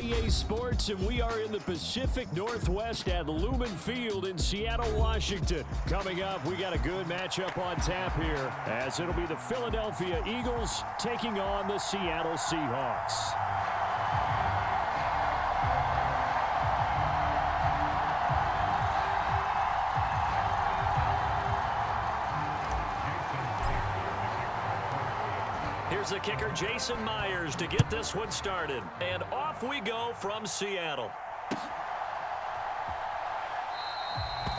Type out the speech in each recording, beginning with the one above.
EA Sports, and we are in the Pacific Northwest at Lumen Field in Seattle, Washington. Coming up, we got a good matchup on tap here, as it'll be the Philadelphia Eagles taking on the Seattle Seahawks. Here's the kicker, Jason Myers, to get this one started. And off we go from Seattle.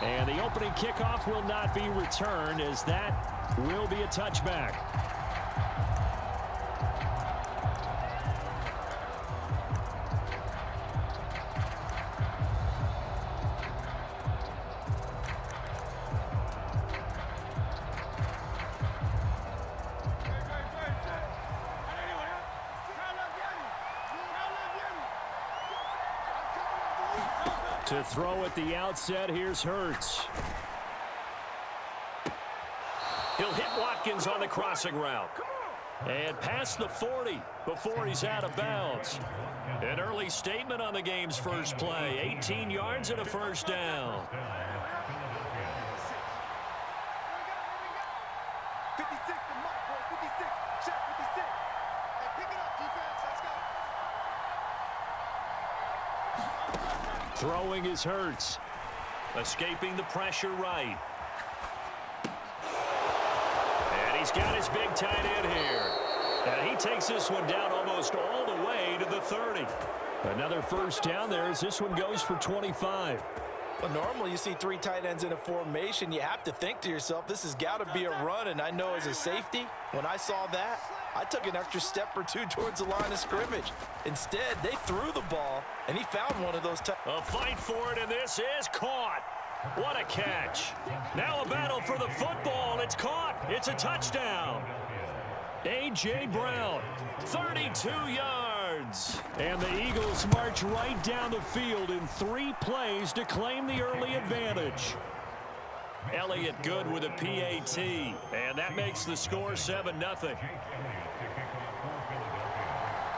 And the opening kickoff will not be returned, as that will be a touchback. To throw at the outset, here's Hurts. He'll hit Watkins on the crossing route. And past the 40 before he's out of bounds. An early statement on the game's first play. 18 yards and a first down. 56 to Mike, boy. 56. Check 56. Hey, pick it up, defense. Let's go. Throwing is Hurts. Escaping the pressure right. And he's got his big tight end here. And he takes this one down almost all the way to the 30. Another first down there as this one goes for 25. Well, normally you see three tight ends in a formation. You have to think to yourself, this has got to be a run. And I know as a safety, when I saw that, I took an extra step or two towards the line of scrimmage. Instead, they threw the ball, and he found one of those. A fight for it, and this is caught. What a catch. Now a battle for the football. It's caught. It's a touchdown. A.J. Brown, 32 yards. And the Eagles march right down the field in 3 plays to claim the early advantage. Elliott good with a PAT, and that makes the score 7-0.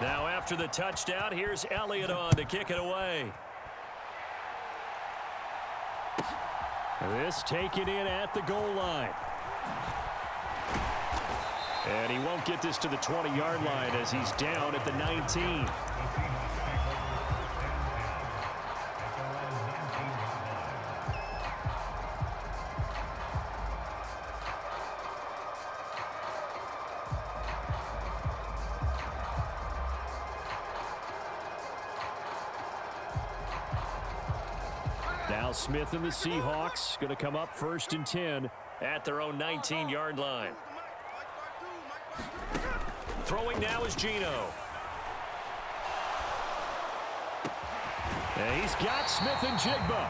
Now after the touchdown, here's Elliott on to kick it away. This taken in at the goal line. And he won't get this to the 20-yard line as he's down at the 19. Now Smith and the Seahawks going to come up 1st and 10 at their own 19-yard line. Throwing now is Geno. And he's got Smith and Jigba.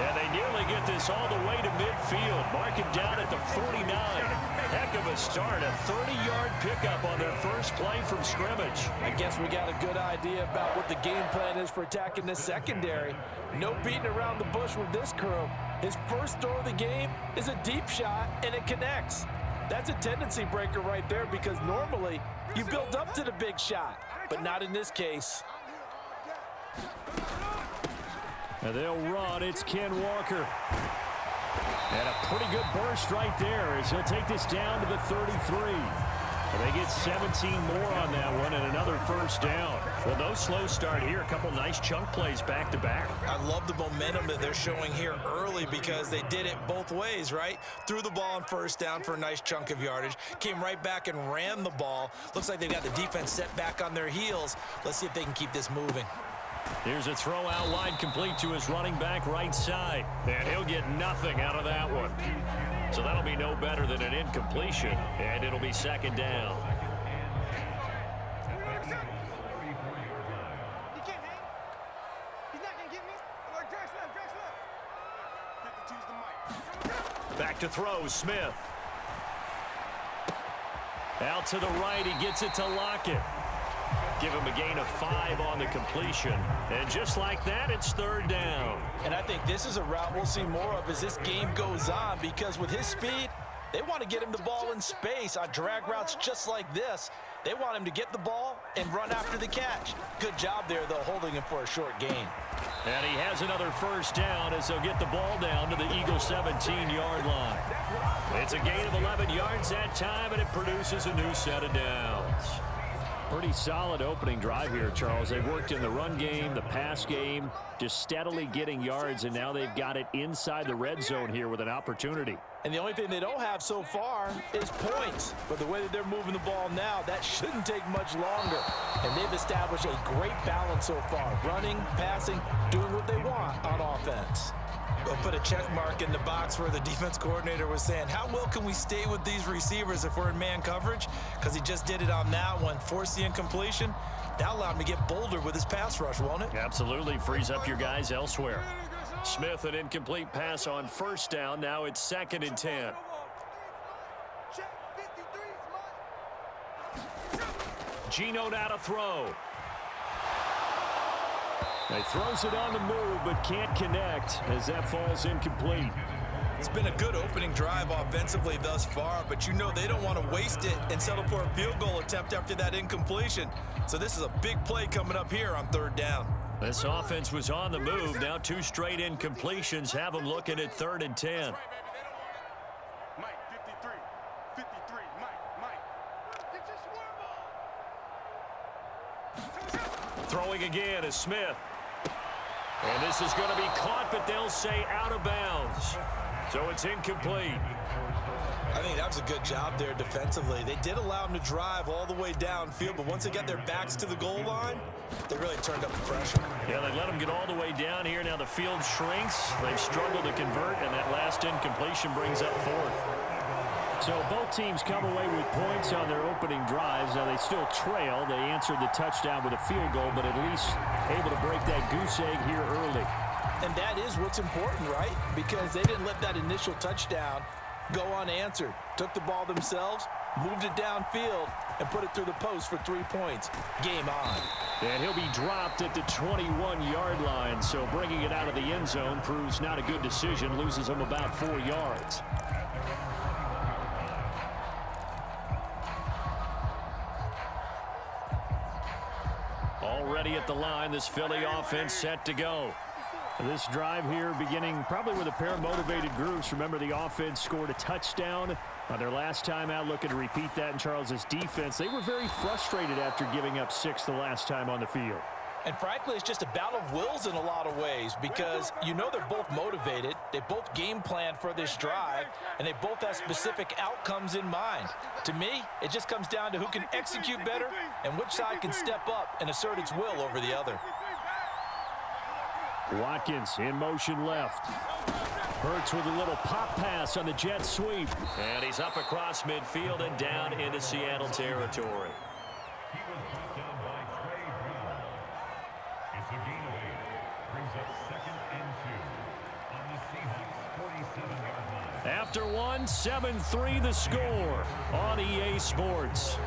And they nearly get this all the way to midfield. Mark him down at the 49. Heck of a start. A 30-yard pickup on their first play from scrimmage. I guess we got a good idea about what the game plan is for attacking this secondary. No beating around the bush with this crew. His first throw of the game is a deep shot, and it connects. That's a tendency breaker right there, because normally you build up to the big shot, but not in this case. And they'll run. It's Ken Walker. And a pretty good burst right there as he'll take this down to the 33. And they get 17 more on that one and another first down. Well, no slow start here. A couple nice chunk plays back-to-back. I love the momentum that they're showing here early, because they did it both ways, right? Threw the ball on first down for a nice chunk of yardage. Came right back and ran the ball. Looks like they've got the defense set back on their heels. Let's see if they can keep this moving. Here's a throw out wide, complete to his running back right side. And he'll get nothing out of that one. So that'll be no better than an incompletion, and it'll be 2nd down. Back to throw, Smith. Out to the right, he gets it to Lockett. Give him a gain of 5 on the completion. And just like that, it's 3rd down. And I think this is a route we'll see more of as this game goes on, because with his speed, They want to get him the ball in space on drag routes just like this. They want him to get the ball and run after the catch. Good job there, though, holding him for a short gain. And he has another first down as they'll get the ball down to the Eagles' 17-yard line. It's a gain of 11 yards that time, and it produces a new set of downs. Pretty solid opening drive here, Charles. They've worked in the run game, the pass game, just steadily getting yards, and now they've got it inside the red zone here with an opportunity. And the only thing they don't have so far is points. But the way that they're moving the ball now, that shouldn't take much longer. And they've established a great balance so far. Running, passing, doing what they want on offense. We'll put a check mark in the box where the defense coordinator was saying, how well can we stay with these receivers if we're in man coverage? Because he just did it on that one, forced the incompletion. That allowed him to get bolder with his pass rush, won't it? Absolutely, frees up your guys elsewhere. Smith, an incomplete pass on first down. Now it's 2nd and 10. Geno now to throw. He throws it on the move, but can't connect as that falls incomplete. It's been a good opening drive offensively thus far, but you know they don't want to waste it and settle for a field goal attempt after that incompletion. So this is a big play coming up here on 3rd down. This offense was on the move. Now 2 straight incompletions have them looking at 3rd and 10. Mike, 53. 53. Mike. Get your swerve. Throwing again is Smith. And this is going to be caught, but they'll say out of bounds. So it's incomplete. I think that was a good job there defensively. They did allow him to drive all the way downfield, but once they got their backs to the goal line, they really turned up the pressure. Yeah, they let him get all the way down here. Now the field shrinks. They've struggled to convert, and that last incompletion brings up 4th. So both teams come away with points on their opening drives. Now they still trail. They answered the touchdown with a field goal, but at least able to break that goose egg here early. And that is what's important, right? Because they didn't let that initial touchdown go unanswered. Took the ball themselves, moved it downfield, and put it through the post for 3 points. Game on. And he'll be dropped at the 21-yard line. So bringing it out of the end zone proves not a good decision. Loses him about 4 yards. Already at the line, this Philly offense set to go. This drive here beginning probably with a pair of motivated groups. Remember, the offense scored a touchdown on their last time out. Looking to repeat that in Charles's defense. They were very frustrated after giving up 6 the last time on the field. And frankly, it's just a battle of wills in a lot of ways because you know they're both motivated. They both game plan for this drive, and they both have specific outcomes in mind. To me, it just comes down to who can execute better and which side can step up and assert its will over the other. Watkins in motion left. Hurts with a little pop pass on the jet sweep. And he's up across midfield and down into Seattle territory. After one, 7-3 the score on EA Sports.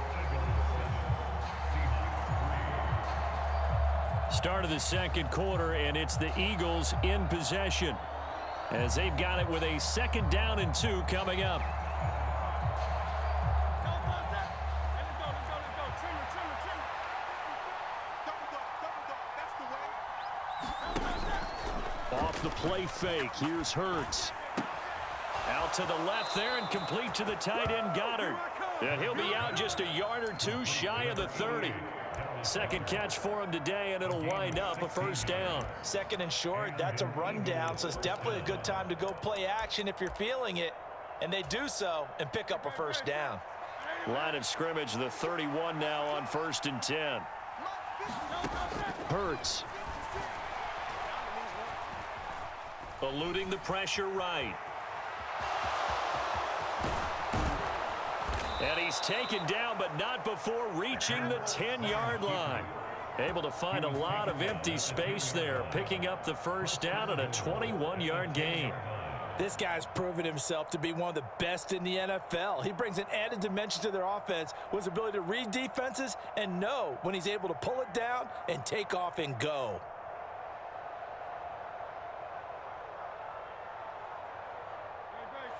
Start of the second quarter, and it's the Eagles in possession as they've got it with a 2nd down and 2 coming up. Off the play fake, here's Hurts. Out to the left there and complete to the tight end Goddard. And he'll be out just a yard or 2 shy of the 30. Second catch for him today, and it'll wind up a 1st down. 2nd and short, that's a rundown, so it's definitely a good time to go play action if you're feeling it. And they do so and pick up a 1st down. Line of scrimmage, the 31 now on 1st and 10. Hurts. Eluding the pressure right. And he's taken down, but not before reaching the 10-yard line. Able to find a lot of empty space there, picking up the 1st down and a 21-yard gain. This guy's proven himself to be one of the best in the NFL. He brings an added dimension to their offense with his ability to read defenses and know when he's able to pull it down and take off and go.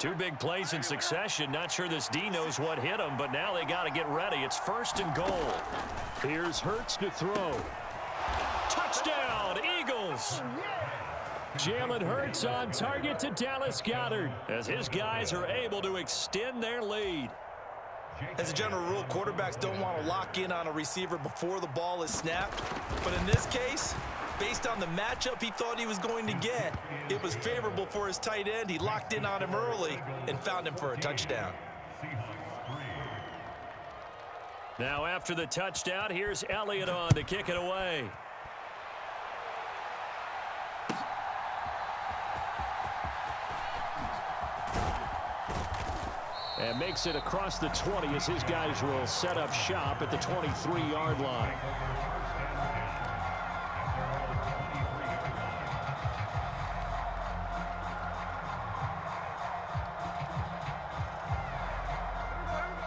Two big plays in succession. Not sure this D knows what hit him, but now they got to get ready. It's 1st and goal. Here's Hurts to throw. Touchdown, Eagles! Jalen Hurts on target to Dallas Goedert as his guys are able to extend their lead. As a general rule, quarterbacks don't want to lock in on a receiver before the ball is snapped. But in this case, based on the matchup he thought he was going to get, it was favorable for his tight end. He locked in on him early and found him for a touchdown. Now after the touchdown, here's Elliott on to kick it away. And makes it across the 20 as his guys will set up shop at the 23-yard line.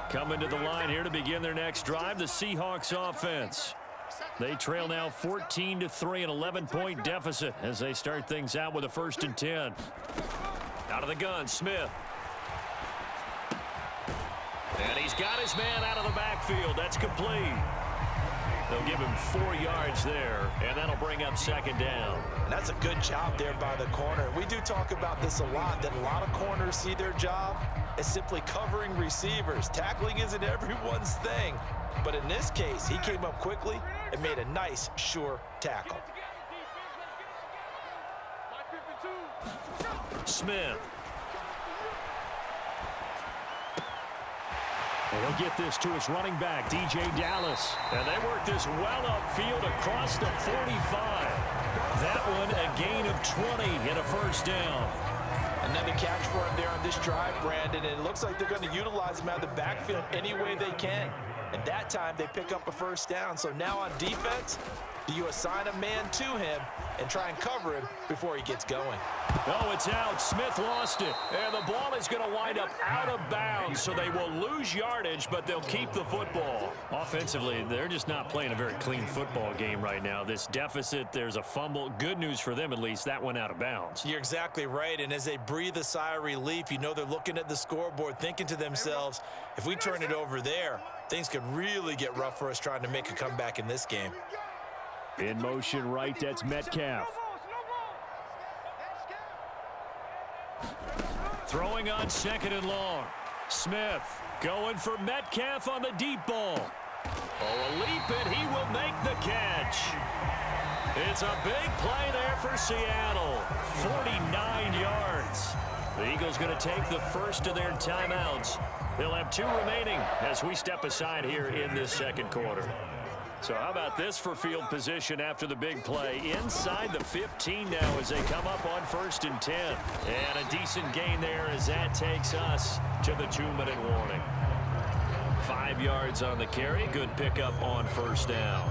Coming to the line here to begin their next drive, the Seahawks offense. They trail now 14-3, an 11-point deficit as they start things out with a 1st and 10. Out of the gun, Smith. And he's got his man out of the backfield. That's complete. They'll give him 4 yards there, and that'll bring up 2nd down. And that's a good job there by the corner. We do talk about this a lot, that a lot of corners see their job as simply covering receivers. Tackling isn't everyone's thing. But in this case, he came up quickly and made a nice, sure tackle. Smith. He'll get this to his running back, DJ Dallas. And they work this well upfield across the 45. That one a gain of 20 and a 1st down. Another catch for him there on this drive, Brandon. And it looks like they're going to utilize him out of the backfield any way they can. And that time they pick up a 1st down. So now on defense, do you assign a man to him and try and cover him before he gets going? Oh, it's out. Smith lost it. And the ball is going to wind up out of bounds, so they will lose yardage, but they'll keep the football. Offensively, they're just not playing a very clean football game right now. This deficit, there's a fumble. Good news for them, at least. That went out of bounds. You're exactly right. And as they breathe a sigh of relief, you know they're looking at the scoreboard, thinking to themselves, if we turn it over there, things could really get rough for us trying to make a comeback in this game. In motion right, that's Metcalf. Throwing on 2nd and long. Smith going for Metcalf on the deep ball. Oh, a leap, and he will make the catch. It's a big play there for Seattle. 49 yards. The Eagles going to take the first of their timeouts. They'll have 2 remaining as we step aside here in this 2nd quarter. So how about this for field position after the big play? Inside the 15 now as they come up on 1st and 10. And a decent gain there as that takes us to the 2-minute warning. 5 yards on the carry. Good pickup on 1st down.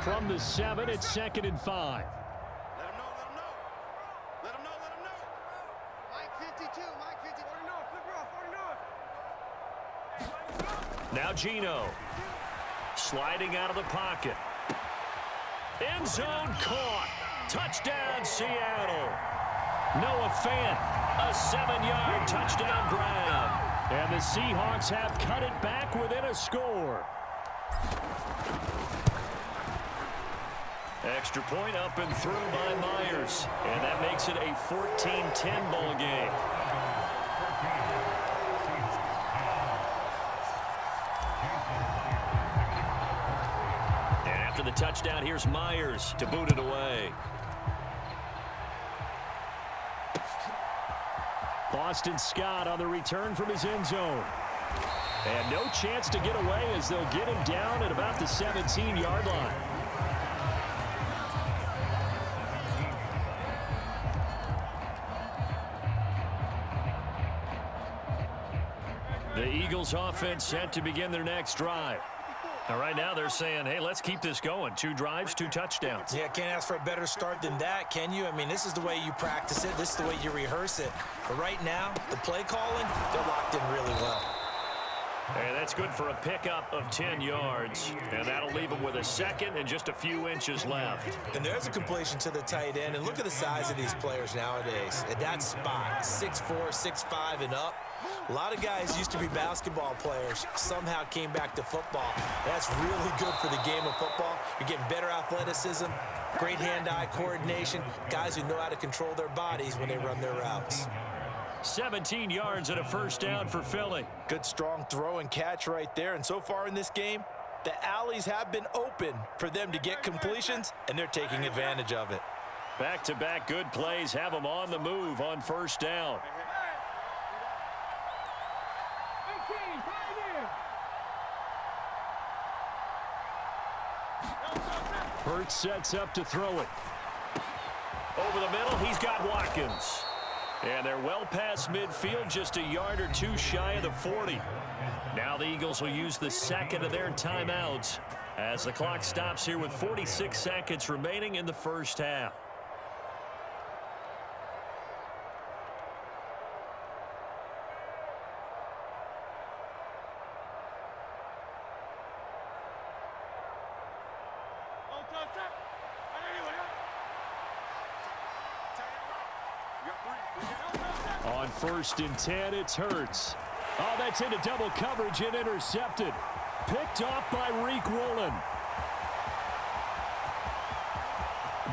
From the 7, it's 2nd and 5. Let him know, let him know. Let him know. Mike 52, Mike 50. 49, Now Geno. Sliding out of the pocket. End zone caught. Touchdown, Seattle. Noah Fant, a 7-yard touchdown grab. And the Seahawks have cut it back within a score. Extra point up and through by Myers. And that makes it a 14-10 ball game. And after the touchdown, here's Myers to boot it away. Boston Scott on the return from his end zone. And no chance to get away as they'll get him down at about the 17-yard line. The Eagles offense set to begin their next drive. Now, right now they're saying, hey, let's keep this going. 2 drives, 2 touchdowns. Yeah, can't ask for a better start than that, can you? I mean, this is the way you practice it. This is the way you rehearse it. But right now, the play calling, they're locked in really well. And that's good for a pickup of 10 yards. And that'll leave him with a second and just a few inches left. And there's a completion to the tight end. And look at the size of these players nowadays. At that spot, 6'4", 6'5", and up. A lot of guys used to be basketball players, somehow came back to football. That's really good for the game of football. You're getting better athleticism, great hand-eye coordination, guys who know how to control their bodies when they run their routes. 17 yards and a first down for Philly. Good strong throw and catch right there. And so far in this game, the alleys have been open for them to get completions, and they're taking advantage of it. Back-to-back good plays have them on the move on first down. Hurts sets up to throw it. Over the middle, he's got Watkins. And they're well past midfield, just a yard or two shy of the 40. Now the Eagles will use the second of their timeouts as the clock stops here with 46 seconds remaining in the first half. On 1st and 10, it's Hurts. Oh, that's into double coverage and intercepted. Picked off by Reek Woolen.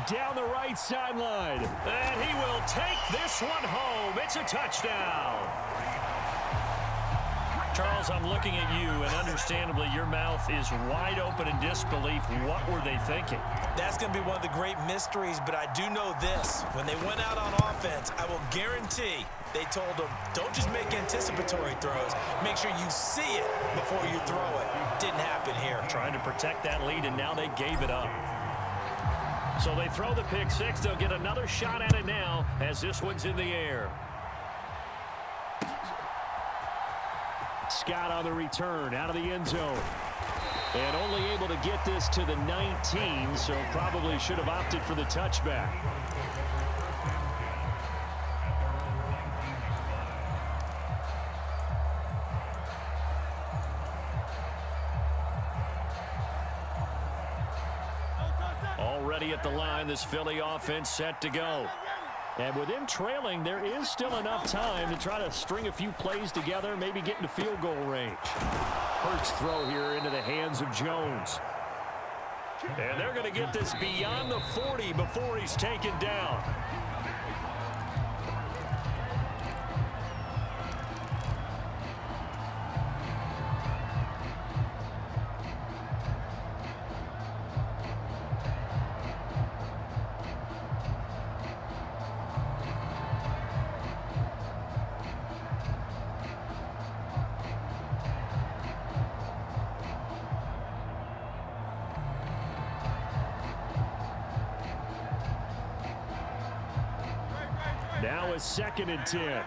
Down the right sideline. And he will take this one home. It's a touchdown. Charles, I'm looking at you, and understandably, your mouth is wide open in disbelief. What were they thinking? That's going to be one of the great mysteries, but I do know this. When they went out on offense, I will guarantee they told them, don't just make anticipatory throws. Make sure you see it before you throw it. Didn't happen here. Trying to protect that lead, and now they gave it up. So they throw the pick six. They'll get another shot at it now as this one's in the air. Scott on the return out of the end zone. And only able to get this to the 19, so probably should have opted for the touchback. Already at the line, this Philly offense set to go. And with them trailing, there is still enough time to try to string a few plays together, maybe get into field goal range. Hurts throw here into the hands of Jones. And they're going to get this beyond the 40 before he's taken down. Now a 2nd and 10.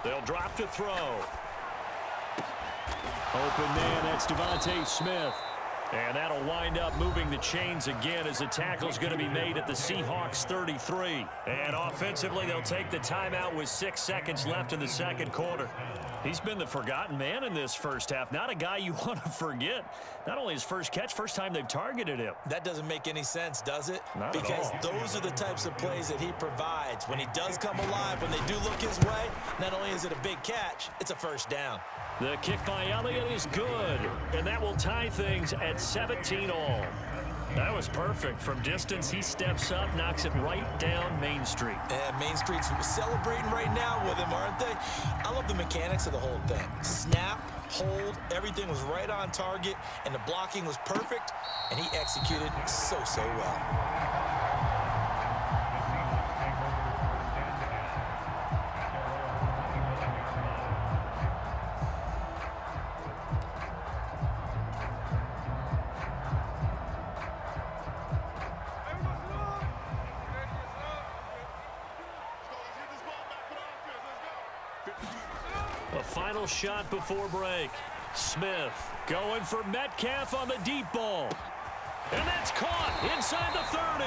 They'll drop to throw. Open man, that's Devontae Smith. And that'll wind up moving the chains again as the tackle's going to be made at the Seahawks 33. And offensively, they'll take the timeout with 6 seconds left in the second quarter. He's been the forgotten man in this first half. Not a guy you want to forget. Not only his first catch, first time they've targeted him. That doesn't make any sense, does it? Not because at all. Those are the types of plays that he provides. When he does come alive, when they do look his way, not only is it a big catch, it's a first down. The kick by Elliott is good, and that will tie things at 17 all. That was perfect. From distance, he steps up, knocks it right down Main Street. And Main Street's celebrating right now with him, aren't they? I love the mechanics of the whole thing. Snap, hold, everything was right on target, and the blocking was perfect, and he executed so well. A final shot before break. Smith going for Metcalf on the deep ball. And that's caught inside the 30.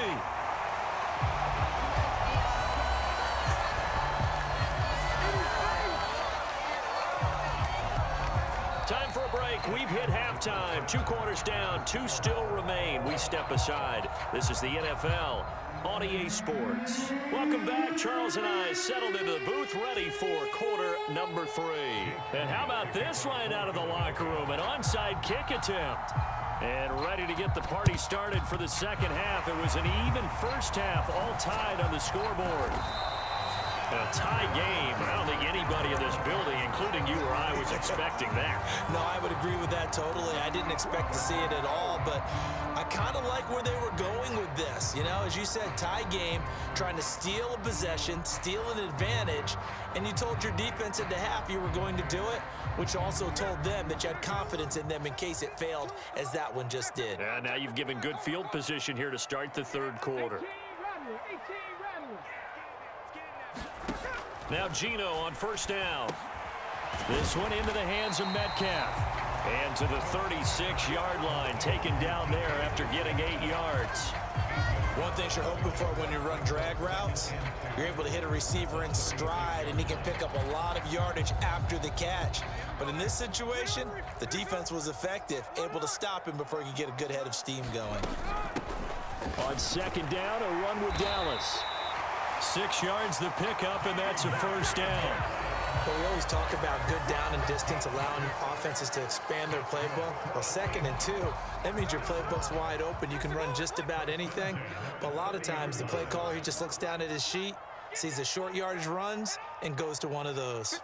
break. We've hit halftime. 2 quarters down. 2 still remain. We step aside. This is the NFL on EA Sports. Welcome back. Charles and I settled into the booth, ready for quarter number 3. And how about this line out of the locker room? An onside kick attempt. And ready to get the party started for the second half. It was an even first half, all tied on the scoreboard. A tie game. I don't think anybody in this building, including you or I, was expecting that. No, I would agree with that totally. I didn't expect to see it at all, but I kind of like where they were going with this. You know, as you said, tie game, trying to steal a possession, steal an advantage, and you told your defense at the half you were going to do it, which also told them that you had confidence in them in case it failed, as that one just did. And now you've given good field position here to start the third quarter. Now Geno on first down. This one into the hands of Metcalf. And to the 36-yard line, taken down there after getting 8 yards. One thing you're hoping for when you run drag routes, you're able to hit a receiver in stride, and he can pick up a lot of yardage after the catch. But in this situation, the defense was effective, able to stop him before he could get a good head of steam going. On second down, a run with Dallas. 6 yards the pickup, and that's a first down. Well, we always talk about good down and distance, allowing offenses to expand their playbook. Well, 2nd and 2, that means your playbook's wide open. You can run just about anything. But a lot of times, the play caller, he just looks down at his sheet, sees the short yardage runs, and goes to one of those.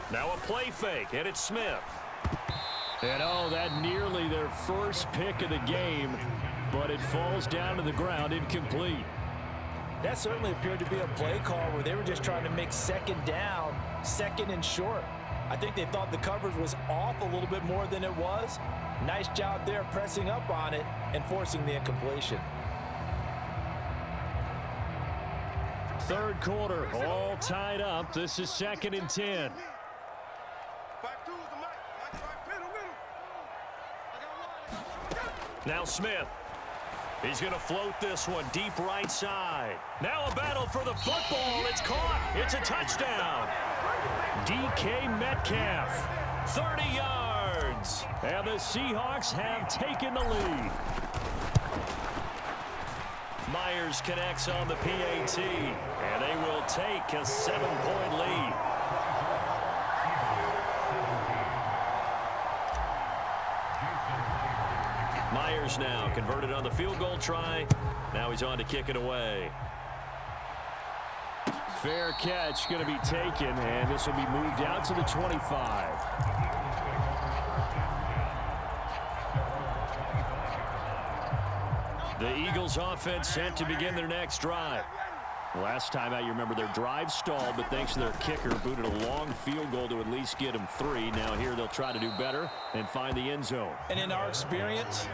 Now a play fake, and it's Smith. And oh, that nearly their first pick of the game, but it falls down to the ground incomplete. That certainly appeared to be a play call where they were just trying to make second down, second and short. I think they thought the coverage was off a little bit more than it was. Nice job there pressing up on it and forcing the incompletion. Third quarter, all tied up. This is 2nd and 10. Now Smith. He's going to float this one deep right side. Now a battle for the football. It's caught. It's a touchdown. DK Metcalf, 30 yards. And the Seahawks have taken the lead. Myers connects on the PAT, and they will take a 7-point lead. Myers now converted on the field goal try. Now he's on to kick it away. Fair catch going to be taken, and this will be moved out to the 25. The Eagles offense set to begin their next drive. Last time out, you remember their drive stalled, but thanks to their kicker, booted a long field goal to at least get them 3. Now here they'll try to do better and find the end zone. And in our experience,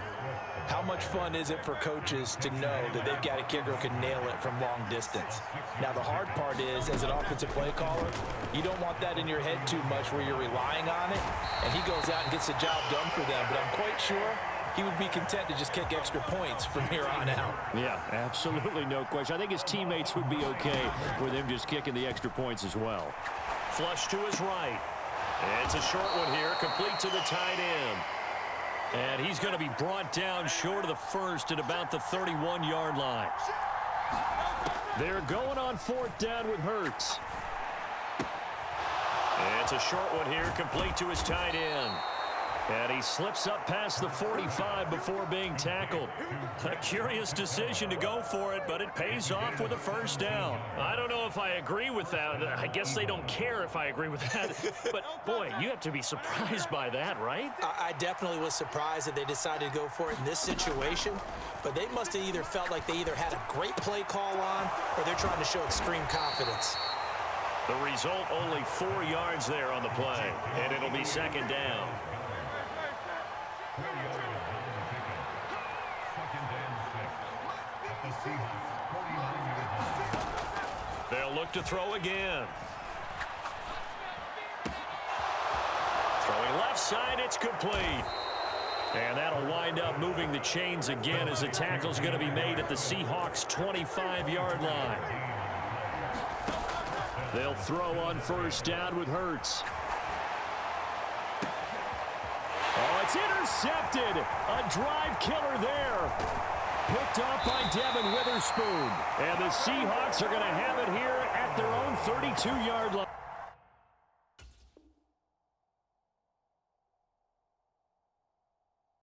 how much fun is it for coaches to know that they've got a kicker who can nail it from long distance? Now, the hard part is, as an offensive play caller, you don't want that in your head too much where you're relying on it, and he goes out and gets the job done for them. But I'm quite sure he would be content to just kick extra points from here on out. Yeah, absolutely no question. I think his teammates would be okay with him just kicking the extra points as well. Flush to his right. It's a short one here, complete to the tight end. And he's going to be brought down short of the first at about the 31-yard line. They're going on 4th down with Hurts. It's a short one here, complete to his tight end. And he slips up past the 45 before being tackled. A curious decision to go for it, but it pays off with a first down. I don't know if I agree with that. I guess they don't care if I agree with that. But, boy, you have to be surprised by that, right? I definitely was surprised that they decided to go for it in this situation. But they must have either felt like they either had a great play call on or they're trying to show extreme confidence. The result, only 4 yards there on the play. And it'll be 2nd down. They'll look to throw again. Throwing left side, it's complete. And that'll wind up moving the chains again as the tackle's going to be made at the Seahawks' 25-yard line. They'll throw on first down with Hurts. Oh, it's intercepted. A drive killer there. Picked up by Devin Witherspoon. And the Seahawks are going to have it here at their own 32-yard line.